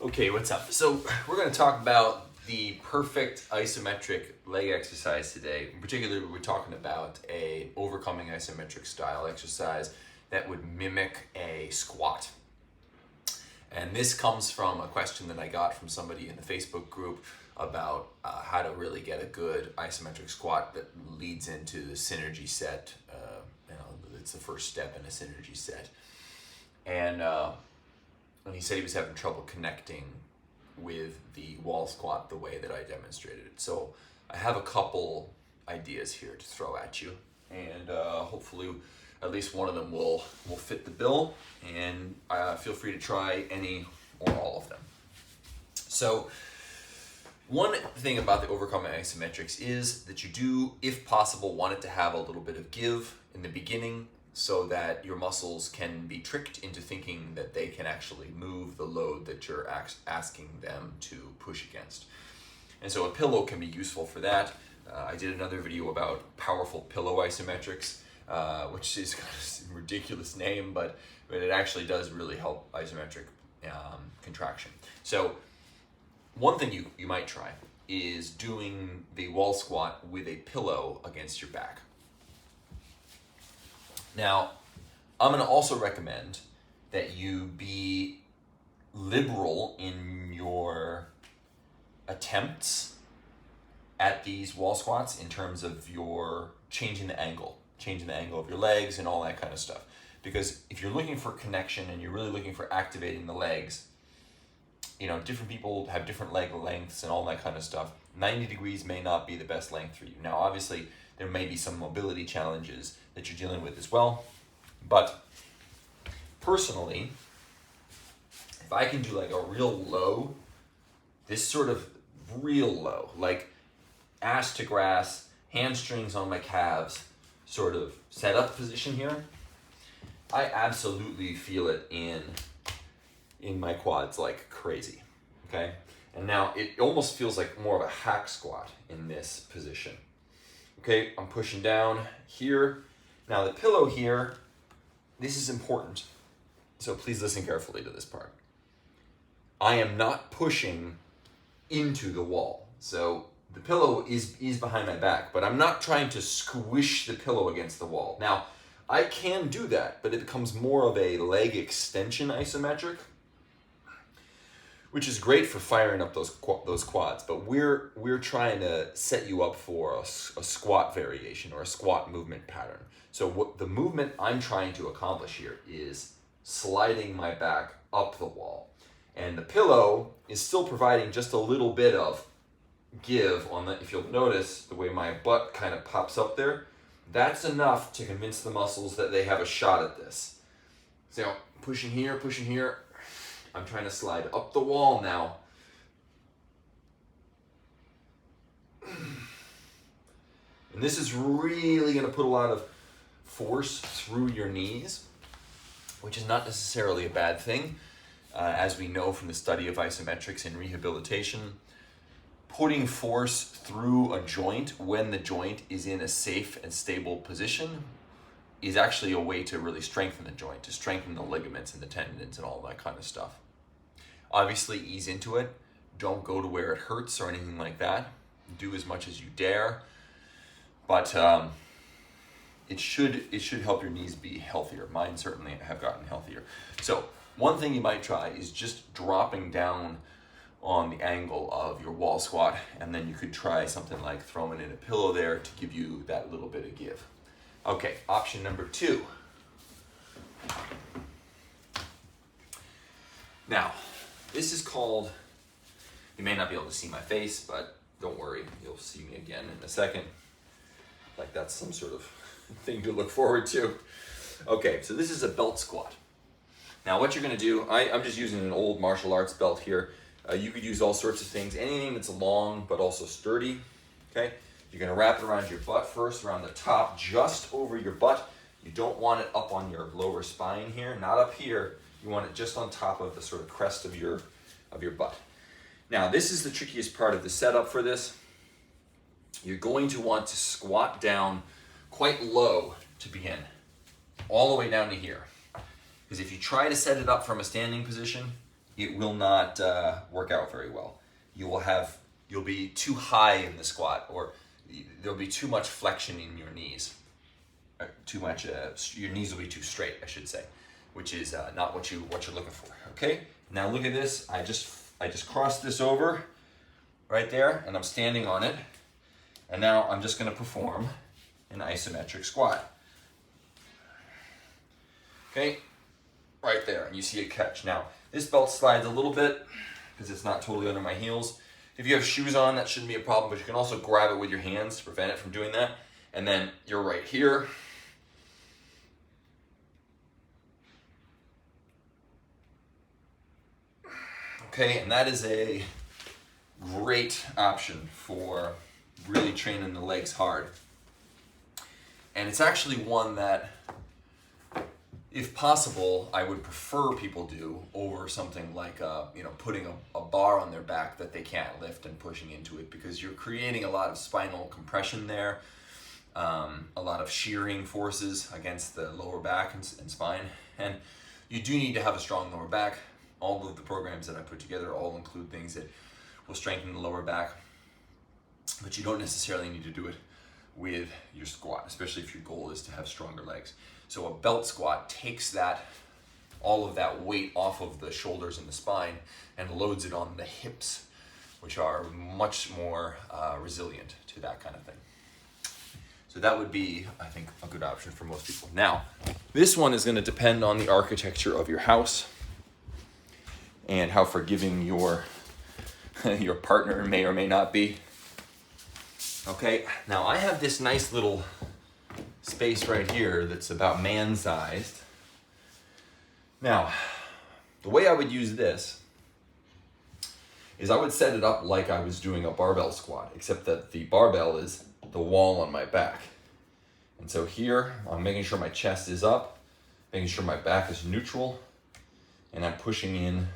Okay, what's up? So we're going to talk about the perfect isometric leg exercise today. In particular, we're talking about a overcoming isometric style exercise that would mimic a squat. And this comes from a question that I got from somebody in the Facebook group about how to really get a good isometric squat that leads into the synergy set. It's the first step in a synergy set. And he said he was having trouble connecting with the wall squat the way that I demonstrated it. So I have a couple ideas here to throw at you, and hopefully at least one of them will fit the bill, and feel free to try any or all of them. So one thing about the overcoming isometrics is that you do, if possible, want it to have a little bit of give in the beginning, so that your muscles can be tricked into thinking that they can actually move the load that you're asking them to push against. And so a pillow can be useful for that. I did another video about powerful pillow isometrics, which is kind of a ridiculous name, but it actually does really help isometric contraction. So one thing you might try is doing the wall squat with a pillow against your back. Now, I'm going to also recommend that you be liberal in your attempts at these wall squats in terms of your changing the angle of your legs and all that kind of stuff. Because if you're looking for connection and you're really looking for activating the legs, different people have different leg lengths and all that kind of stuff. 90 degrees may not be the best length for you. Now, obviously, there may be some mobility challenges that you're dealing with as well. But personally, if I can do like a real low, this sort of real low, like ass to grass, hamstrings on my calves, sort of setup position here, I absolutely feel it in my quads like crazy, okay? And now it almost feels like more of a hack squat in this position. Okay, I'm pushing down here. Now the pillow here, this is important, so please listen carefully to this part. I am not pushing into the wall. So the pillow is behind my back, but I'm not trying to squish the pillow against the wall. Now, I can do that, but it becomes more of a leg extension isometric, which is great for firing up those quads, but we're trying to set you up for a squat variation or a squat movement pattern. So what the movement I'm trying to accomplish here is sliding my back up the wall. And the pillow is still providing just a little bit of give on the, if you'll notice the way my butt kind of pops up there, that's enough to convince the muscles that they have a shot at this. So pushing here, I'm trying to slide up the wall now. And this is really going to put a lot of force through your knees, which is not necessarily a bad thing. As we know from the study of isometrics in rehabilitation, putting force through a joint when the joint is in a safe and stable position is actually a way to really strengthen the joint, to strengthen the ligaments and the tendons and all that kind of stuff. Obviously, ease into it. Don't go to where it hurts or anything like that. Do as much as you dare. But it should help your knees be healthier. Mine certainly have gotten healthier. So one thing you might try is just dropping down on the angle of your wall squat, and then you could try something like throwing in a pillow there to give you that little bit of give. Okay, option number 2. Now, this is called, you may not be able to see my face, but don't worry, you'll see me again in a second. Like that's some sort of thing to look forward to. Okay, so this is a belt squat. Now what you're gonna do, I'm just using an old martial arts belt here. You could use all sorts of things, anything that's long but also sturdy, okay? You're gonna wrap it around your butt first, around the top, just over your butt. You don't want it up on your lower spine here, not up here. You want it just on top of the sort of crest of your butt. Now, this is the trickiest part of the setup for this. You're going to want to squat down quite low to begin, all the way down to here. Because if you try to set it up from a standing position, it will not work out very well. You'll be too high in the squat, or there'll be too much flexion in your knees. Too much, your knees will be too straight, I should say, which is not what you're looking for. Okay, now look at this. I just crossed this over right there, and I'm standing on it, and now I'm just going to perform an isometric squat. Okay, right there, and you see it catch. Now this belt slides a little bit because it's not totally under my heels. If you have shoes on, that shouldn't be a problem, but you can also grab it with your hands to prevent it from doing that. And then you're right here. Okay, and that is a great option for really training the legs hard. And it's actually one that, if possible, I would prefer people do over something like putting a bar on their back that they can't lift and pushing into it, because you're creating a lot of spinal compression there, a lot of shearing forces against the lower back and spine, and you do need to have a strong lower back. All of the programs that I put together all include things that will strengthen the lower back, but you don't necessarily need to do it with your squat, especially if your goal is to have stronger legs. So a belt squat takes all of that weight off of the shoulders and the spine and loads it on the hips, which are much more resilient to that kind of thing. So that would be, I think, a good option for most people. Now, this one is going to depend on the architecture of your house and how forgiving your partner may or may not be. Okay, now I have this nice little space right here that's about man-sized. Now, the way I would use this is I would set it up like I was doing a barbell squat, except that the barbell is the wall on my back. And so here, I'm making sure my chest is up, making sure my back is neutral, and I'm pushing in.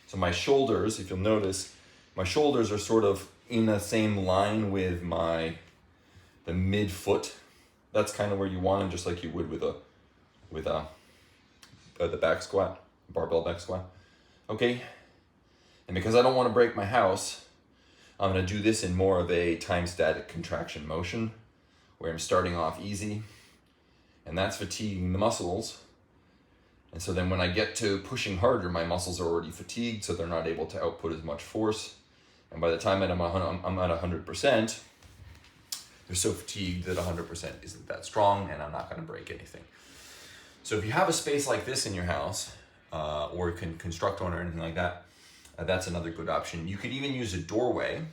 So my shoulders, if you'll notice, my shoulders are sort of in the same line with the midfoot. That's kind of where you want them, just like you would with the back squat, barbell back squat. Okay, and because I don't want to break my house, I'm going to do this in more of a time static contraction motion, where I'm starting off easy, and that's fatiguing the muscles. And so then when I get to pushing harder, my muscles are already fatigued, so they're not able to output as much force. And by the time I'm at 100%, they're so fatigued that 100% isn't that strong, and I'm not going to break anything. So if you have a space like this in your house, or you can construct one or anything like that, that's another good option. You could even use a doorway.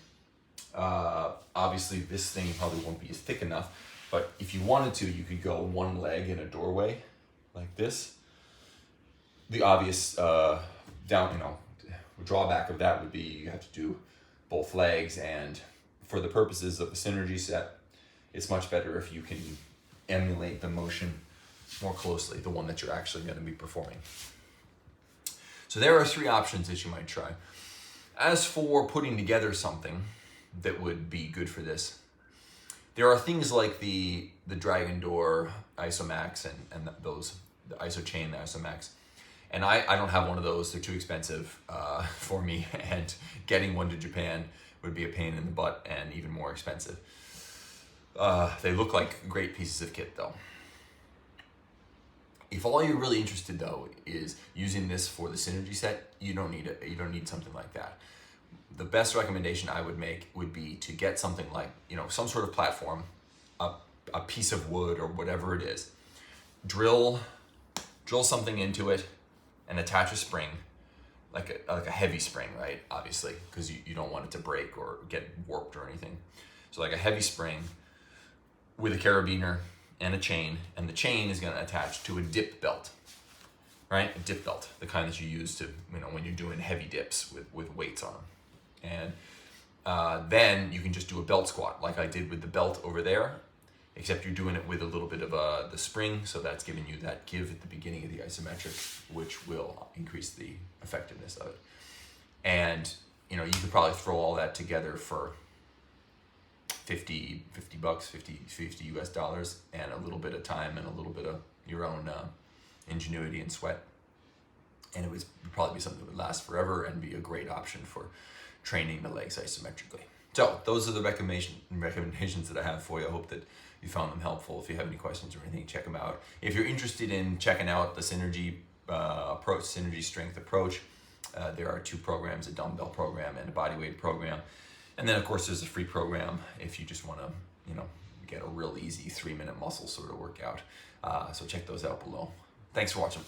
Obviously, this thing probably won't be as thick enough, but if you wanted to, you could go one leg in a doorway like this. The obvious drawback of that would be you have to do both legs, and for the purposes of the synergy set, it's much better if you can emulate the motion more closely, the one that you're actually going to be performing. So there are 3 options that you might try. As for putting together something that would be good for this, there are things like the Dragon Door Isomax and those, the IsoChain, the Isomax. And I don't have one of those. They're too expensive for me, and getting one to Japan would be a pain in the butt and even more expensive. They look like great pieces of kit though. If all you're really interested though is using this for the synergy set, you don't need something like that. The best recommendation I would make would be to get something like, some sort of platform, a piece of wood or whatever it is. Drill something into it and attach a spring, like a heavy spring, right? Obviously, because you don't want it to break or get warped or anything. So like a heavy spring with a carabiner and a chain, and the chain is going to attach to a dip belt, right? A dip belt, the kind that you use to, when you're doing heavy dips with weights on them. And then you can just do a belt squat like I did with the belt over there, except you're doing it with a little bit of the spring, so that's giving you that give at the beginning of the isometric, which will increase the effectiveness of it. And you could probably throw all that together for $50 US, and a little bit of time and a little bit of your own ingenuity and sweat. and it would probably be something that would last forever and be a great option for training the legs isometrically. So those are the recommendations that I have for you. I hope that you found them helpful. If you have any questions or anything, check them out. If you're interested in checking out the synergy approach, synergy strength approach, there are 2 programs, a dumbbell program and a bodyweight program. And then of course there's a free program if you just want to, get a real easy 3-minute muscle sort of workout. So check those out below. Thanks for watching.